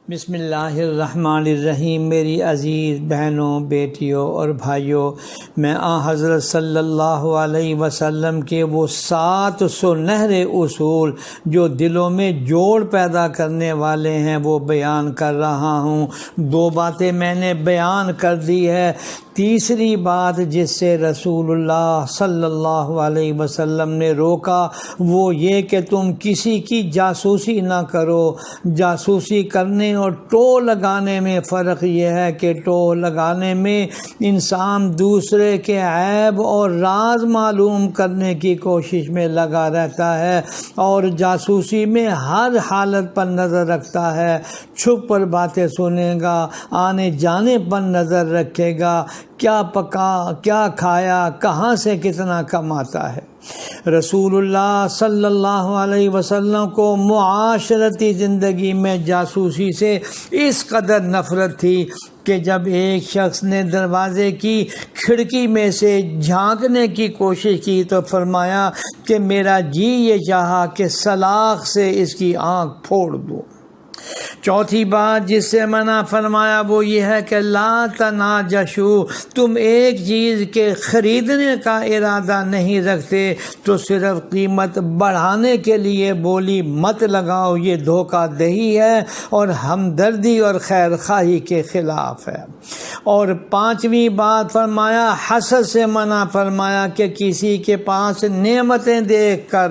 بسم اللہ الرحمن الرحیم۔ میری عزیز بہنوں، بیٹیوں اور بھائیوں، میں حضرت صلی اللہ علیہ وسلم کے وہ 7 سنہرے اصول جو دلوں میں جوڑ پیدا کرنے والے ہیں وہ بیان کر رہا ہوں۔ 2 باتیں میں نے بیان کر دی ہے، تیسری بات جس سے رسول اللہ صلی اللہ علیہ وسلم نے روکا وہ یہ کہ تم کسی کی جاسوسی نہ کرو۔ جاسوسی کرنے اور ٹو لگانے میں فرق یہ ہے کہ ٹو لگانے میں انسان دوسرے کے عیب اور راز معلوم کرنے کی کوشش میں لگا رہتا ہے، اور جاسوسی میں ہر حالت پر نظر رکھتا ہے، چھپ کر باتیں سنے گا، آنے جانے پر نظر رکھے گا، کیا پکا کیا کھایا، کہاں سے کتنا کماتا ہے۔ رسول اللہ صلی اللہ علیہ وسلم کو معاشرتی زندگی میں جاسوسی سے اس قدر نفرت تھی کہ جب ایک شخص نے دروازے کی کھڑکی میں سے جھانکنے کی کوشش کی تو فرمایا کہ میرا جی یہ چاہا کہ سلاخ سے اس کی آنکھ پھوڑ دوں۔ چوتھی بات جس سے منع فرمایا وہ یہ ہے کہ لا تناجشوا، تم ایک چیز کے خریدنے کا ارادہ نہیں رکھتے تو صرف قیمت بڑھانے کے لیے بولی مت لگاؤ، یہ دھوکہ دہی ہے اور ہمدردی اور خیر خواہی کے خلاف ہے۔ اور 5ویں بات فرمایا حسد سے منع فرمایا کہ کسی کے پاس نعمتیں دیکھ کر،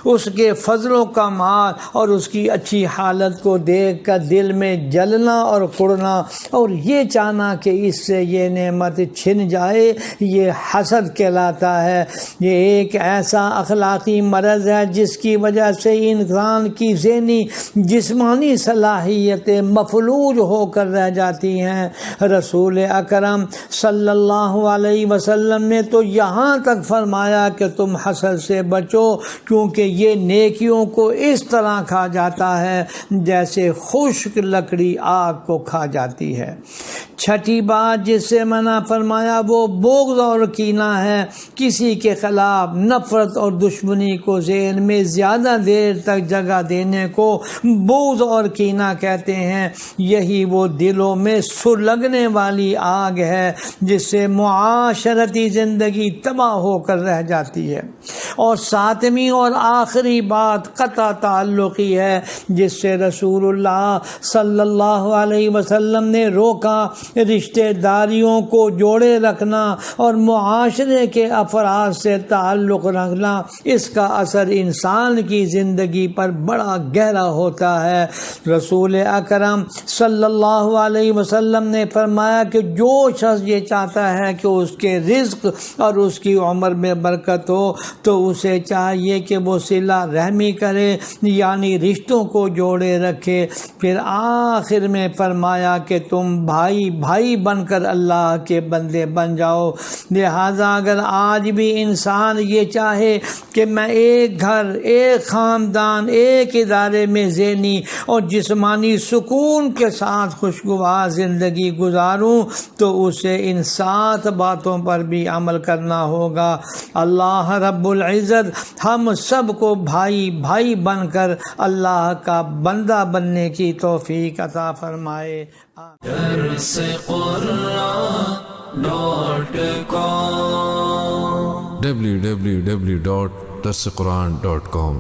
اس کے فضل و کمال اور اس کی اچھی حالت کو دیکھ کر دل میں جلنا اور کڑنا اور یہ چاہنا کہ اس سے یہ نعمت چھن جائے، یہ حسد کہلاتا ہے۔ یہ ایک ایسا اخلاقی مرض ہے جس کی وجہ سے انسان کی ذہنی جسمانی صلاحیتیں مفلوج ہو کر رہ جاتی ہیں۔ رسول اکرم صلی اللہ علیہ وسلم نے تو یہاں تک فرمایا کہ تم حسد سے بچو، کیونکہ یہ نیکیوں کو اس طرح کھا جاتا ہے جیسے خشک لکڑی آگ کو کھا جاتی ہے۔ 6ٹھی بات جس سے منع فرمایا وہ بغض اور کینہ ہے، کسی کے خلاف نفرت اور دشمنی کو ذہن میں زیادہ دیر تک جگہ دینے کو بغض اور کینہ کہتے ہیں۔ یہی وہ دلوں میں سلگنے والی آگ ہے جس سے معاشرتی زندگی تباہ ہو کر رہ جاتی ہے۔ اور 7ویں اور آخری بات قطع تعلقی ہے جس سے رسول اللہ صلی اللہ علیہ وسلم نے روکا۔ رشتہ داریوں کو جوڑے رکھنا اور معاشرے کے افراد سے تعلق رکھنا، اس کا اثر انسان کی زندگی پر بڑا گہرا ہوتا ہے۔ رسول اکرم صلی اللہ علیہ وسلم نے فرمایا کہ جو شخص یہ چاہتا ہے کہ اس کے رزق اور اس کی عمر میں برکت ہو تو اسے چاہیے کہ وہ صلہ رحمی کرے، یعنی رشتوں کو جوڑے رکھے۔ پھر آخر میں فرمایا کہ تم بھائی بھائی بن کر اللہ کے بندے بن جاؤ۔ لہذا اگر آج بھی انسان یہ چاہے کہ میں ایک گھر، ایک خاندان، ایک ادارے میں ذہنی اور جسمانی سکون کے ساتھ خوشگوار زندگی گزاروں تو اسے ان 7 باتوں پر بھی عمل کرنا ہوگا۔ اللہ رب العزت ہم سب کو بھائی بھائی بن کر اللہ کا بندہ بننے کی توفیق عطا فرمائے۔ درس قرآن .com www.darsequran.com